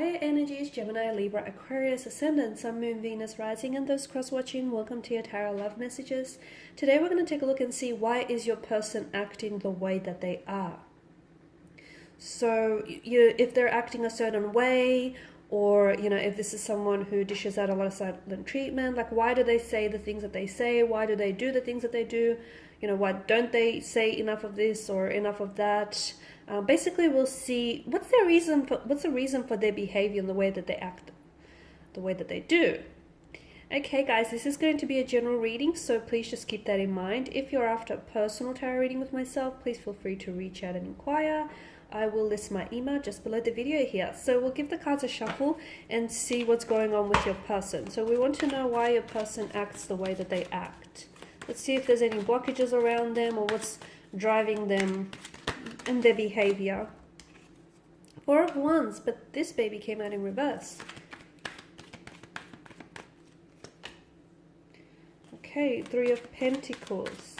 fire energies, Gemini, Libra, Aquarius, Ascendant, Sun, Moon, Venus, Rising, and those cross-watching. Welcome to your Tarot Love Messages. Today we're going to take a look and see why is your person acting the way that they are. So if they're acting a certain way, or if this is someone who dishes out a lot of silent treatment, like why do they say the things that they say? Why do they do the things that they do? Why don't they say enough of this or enough of that? Basically, we'll see what's the reason for their behavior and the way that they act, the way that they do. Okay, guys, this is going to be a general reading, so please just keep that in mind. If you're after a personal tarot reading with myself, please feel free to reach out and inquire. I will list my email just below the video here. So we'll give the cards a shuffle and see what's going on with your person. So we want to know why your person acts the way that they act. Let's see if there's any blockages around them or what's driving them and their behavior. Four of Wands, but this baby came out in reverse. Okay, Three of Pentacles.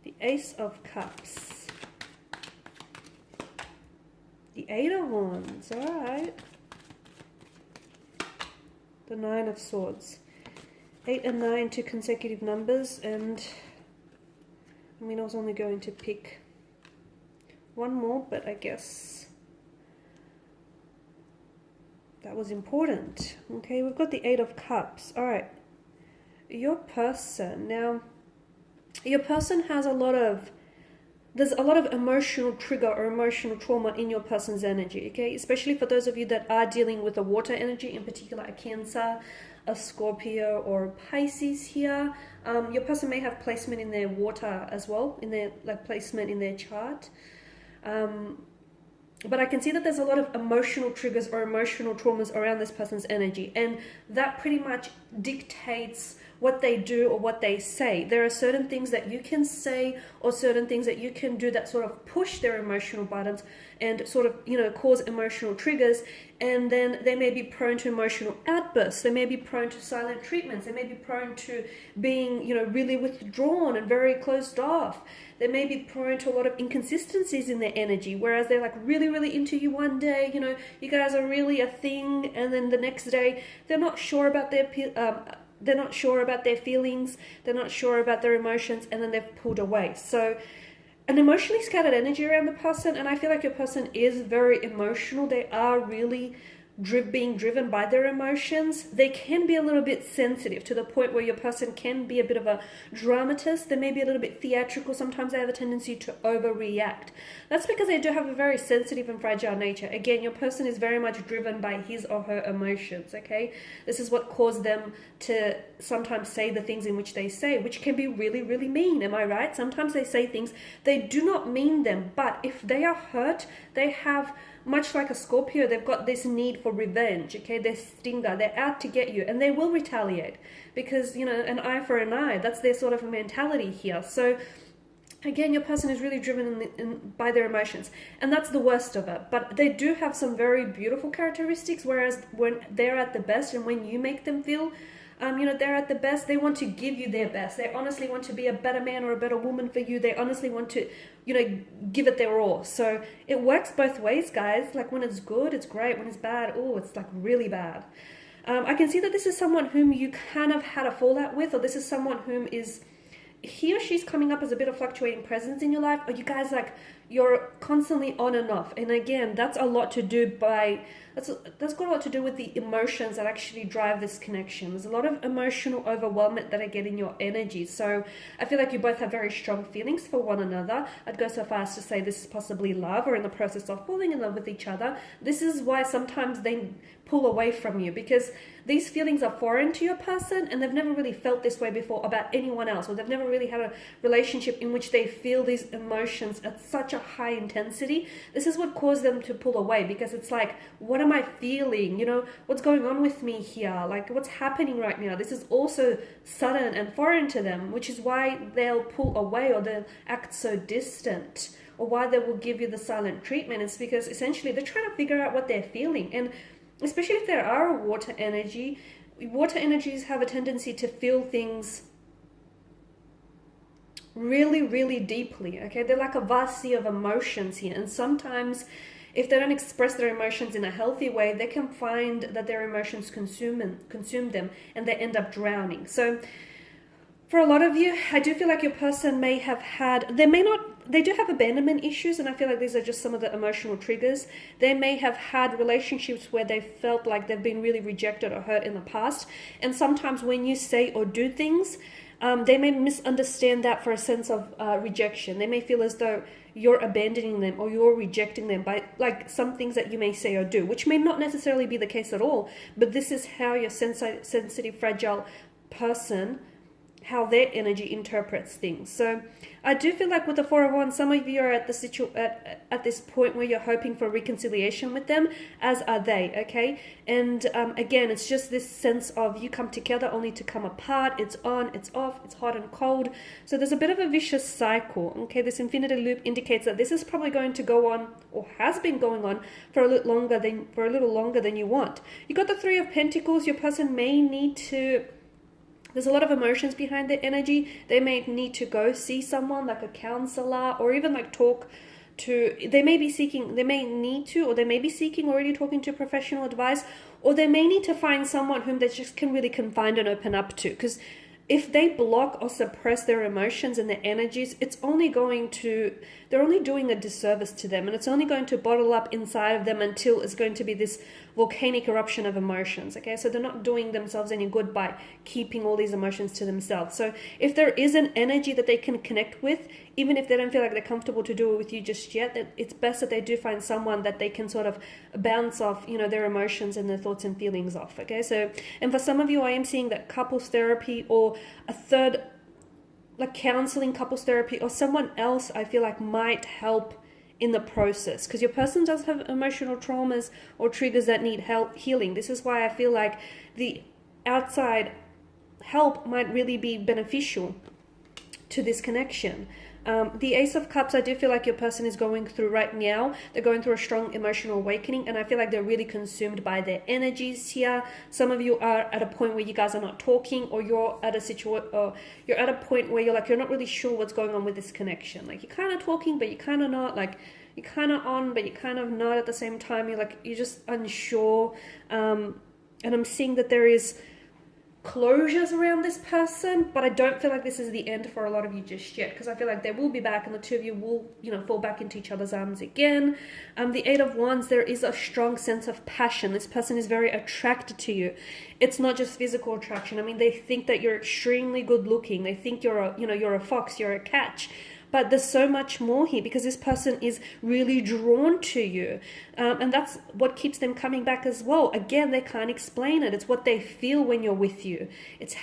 The Ace of Cups. The Eight of Wands, alright. The Nine of Swords. 8 and 9, two consecutive numbers, and I was only going to pick one more, but I guess that was important. Okay, we've got the Eight of Cups. Alright, your person. Now, your person has there's a lot of emotional trigger or emotional trauma in your person's energy, okay? Especially for those of you that are dealing with a water energy, in particular a Cancer, a Scorpio, or a Pisces here. Your person may have placement in their water as well, in their placement in their chart. But I can see that there's a lot of emotional triggers or emotional traumas around this person's energy, and that pretty much dictates what they do or what they say. There are certain things that you can say or certain things that you can do that sort of push their emotional buttons and sort of, cause emotional triggers. And then they may be prone to emotional outbursts. They may be prone to silent treatments. They may be prone to being, really withdrawn and very closed off. They may be prone to a lot of inconsistencies in their energy, whereas they're like really, really into you one day, you guys are really a thing, and then the next day they're not sure about their feelings, they're not sure about their emotions, and then they've pulled away. So an emotionally scattered energy around the person, and I feel like your person is very emotional. They are really being driven by their emotions. They can be a little bit sensitive to the point where your person can be a bit of a dramatist. They may be a little bit theatrical. Sometimes they have a tendency to overreact. That's because they do have a very sensitive and fragile nature. Again, your person is very much driven by his or her emotions, okay? This is what caused them to sometimes say the things in which they say, which can be really, really mean. Am I right? Sometimes they say things, they do not mean them, but if they are hurt, they have, much like a Scorpio, they've got this need for revenge, okay? They're stinger, they're out to get you, and they will retaliate because, an eye for an eye, that's their sort of mentality here. So again, your person is really driven by their emotions, and that's the worst of it. But they do have some very beautiful characteristics, whereas when they're at the best and when you make them feel they're at the best, they want to give you their best. They honestly want to be a better man or a better woman for you. They honestly want to, give it their all. So it works both ways, guys. Like when it's good, it's great. When it's bad, it's like really bad. I can see that this is someone whom you kind of had a fallout with, or this is someone whom he or she's coming up as a bit of fluctuating presence in your life, or you guys you're constantly on and off. And again, that's a lot to do that's got a lot to do with the emotions that actually drive this connection. There's a lot of emotional overwhelmment that I get in your energy. So I feel like you both have very strong feelings for one another. I'd go so far as to say this is possibly love, or in the process of falling in love with each other. This is why sometimes they pull away from you, because these feelings are foreign to your person and they've never really felt this way before about anyone else, or they've never really had a relationship in which they feel these emotions at such a high intensity. This is what caused them to pull away, because it's like, what am I feeling? What's going on with me here? Like, what's happening right now? This is also sudden and foreign to them, which is why they'll pull away or they'll act so distant, or why they will give you the silent treatment. It's because essentially they're trying to figure out what they're feeling. And especially if there are a water energy, water energies have a tendency to feel things really, really deeply, okay? They're like a vast sea of emotions here, and sometimes if they don't express their emotions in a healthy way, they can find that their emotions consume them, and they end up drowning. So for a lot of you, I do feel like your person may have had, they do have abandonment issues, and I feel like these are just some of the emotional triggers. They may have had relationships where they felt like they've been really rejected or hurt in the past, and sometimes when you say or do things, they may misunderstand that for a sense of rejection. They may feel as though you're abandoning them or you're rejecting them by like some things that you may say or do, which may not necessarily be the case at all, but this is how your sensitive, fragile person, how their energy interprets things. So I do feel like with the Four of Wands, some of you are at at this point where you're hoping for reconciliation with them, as are they, okay? And again, it's just this sense of you come together only to come apart. It's on, it's off, it's hot and cold. So there's a bit of a vicious cycle, okay? This infinity loop indicates that this is probably going to go on, or has been going on, for a little longer than you want. You got the Three of Pentacles. Your person may need to, there's a lot of emotions behind their energy. They may need to go see someone like a counselor, or even like talk to, they may be seeking already talking to professional advice, or they may need to find someone whom they just can really confide and open up to. Because if they block or suppress their emotions and their energies, they're only doing a disservice to them, and it's only going to bottle up inside of them until it's going to be this volcanic eruption of emotions, okay? So they're not doing themselves any good by keeping all these emotions to themselves. So if there is an energy that they can connect with, even if they don't feel like they're comfortable to do it with you just yet, that it's best that they do find someone that they can sort of bounce off, their emotions and their thoughts and feelings off, okay? So, and for some of you, I am seeing that couples therapy or a third, like counseling, couples therapy, or someone else I feel like might help in the process, because your person does have emotional traumas or triggers that need help healing. This is why I feel like the outside help might really be beneficial to this connection. The Ace of Cups, I do feel like your person is going through right now. They're going through a strong emotional awakening, and I feel like they're really consumed by their energies here. Some of you are at a point where you guys are not talking, or you're at a point where you're not really sure what's going on with this connection. Like, you're kind of talking, but you're kind of not. Like, you're kind of on, but you're kind of not at the same time. You're just unsure. And I'm seeing that there is closures around this person, but I don't feel like this is the end for a lot of you just yet, because I feel like they will be back, and the two of you will fall back into each other's arms again. The Eight of Wands, there is a strong sense of passion. This person is very attracted to you. It's not just physical attraction. I mean, they think that you're extremely good looking. They think you're a fox, you're a catch. But there's so much more here, because this person is really drawn to you. And that's what keeps them coming back as well. Again, they can't explain it. It's what they feel when you're with you. It's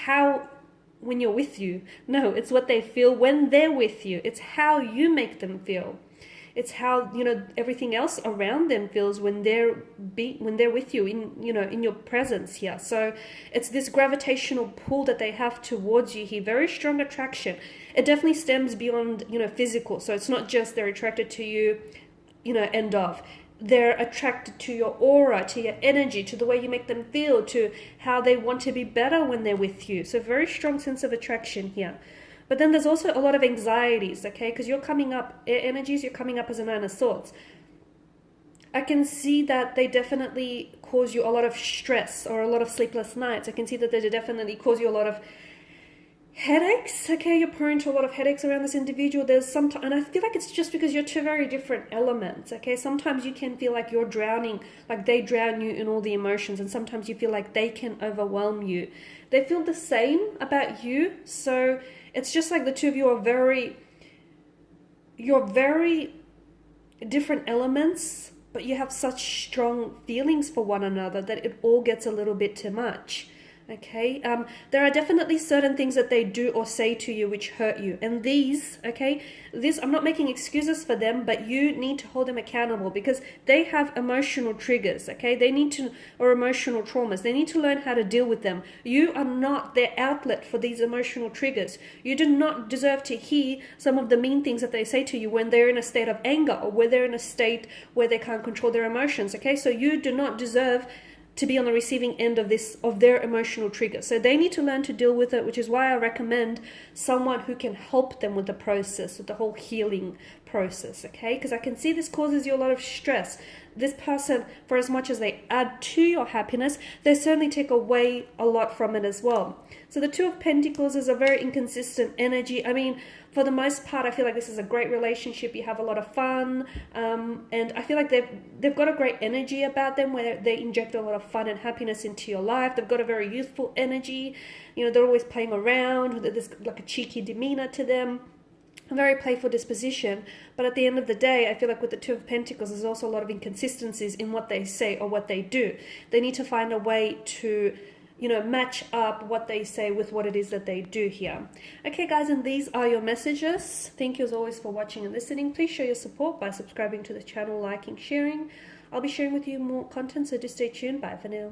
when you're with you. No, it's what they feel when they're with you. It's how you make them feel. It's how, everything else around them feels when they're with you in your presence here. So it's this gravitational pull that they have towards you here. Very strong attraction. It definitely stems beyond, physical. So it's not just they're attracted to you, end of. They're attracted to your aura, to your energy, to the way you make them feel, to how they want to be better when they're with you. So very strong sense of attraction here. But then there's also a lot of anxieties, okay? Because you're coming up, air energies, you're coming up as a Nine of Swords. I can see that they definitely cause you a lot of stress or a lot of sleepless nights. I can see that they definitely cause you a lot of headaches, okay? You're prone to a lot of headaches around this individual. And I feel like it's just because you're two very different elements, okay? Sometimes you can feel like you're drowning, like they drown you in all the emotions, and sometimes you feel like they can overwhelm you. They feel the same about you, so it's just like the two of you are you're very different elements, but you have such strong feelings for one another that it all gets a little bit too much. Okay, there are definitely certain things that they do or say to you which hurt you, and I'm not making excuses for them, but you need to hold them accountable, because they have emotional triggers, okay? Or emotional traumas. They need to learn how to deal with them. You are not their outlet for these emotional triggers. You do not deserve to hear some of the mean things that they say to you when they're in a state of anger, or when they're in a state where they can't control their emotions, okay? So you do not deserve to be on the receiving end of their emotional trigger. So they need to learn to deal with it, which is why I recommend someone who can help them with the process, with the whole healing process, okay? Because I can see this causes you a lot of stress. This person, for as much as they add to your happiness, they certainly take away a lot from it as well. So the Two of Pentacles is a very inconsistent energy. I mean, for the most part, I feel like this is a great relationship. You have a lot of fun, and I feel like they've got a great energy about them where they inject a lot of fun and happiness into your life. They've got a very youthful energy. You know, they're always playing around. There's like a cheeky demeanor to them. A very playful disposition, but at the end of the day, I feel like with the Two of Pentacles, there's also a lot of inconsistencies in what they say or what they do. They need to find a way to, match up what they say with what it is that they do here. Okay, guys, and these are your messages. Thank you as always for watching and listening. Please show your support by subscribing to the channel, liking, sharing. I'll be sharing with you more content, so just stay tuned. Bye for now.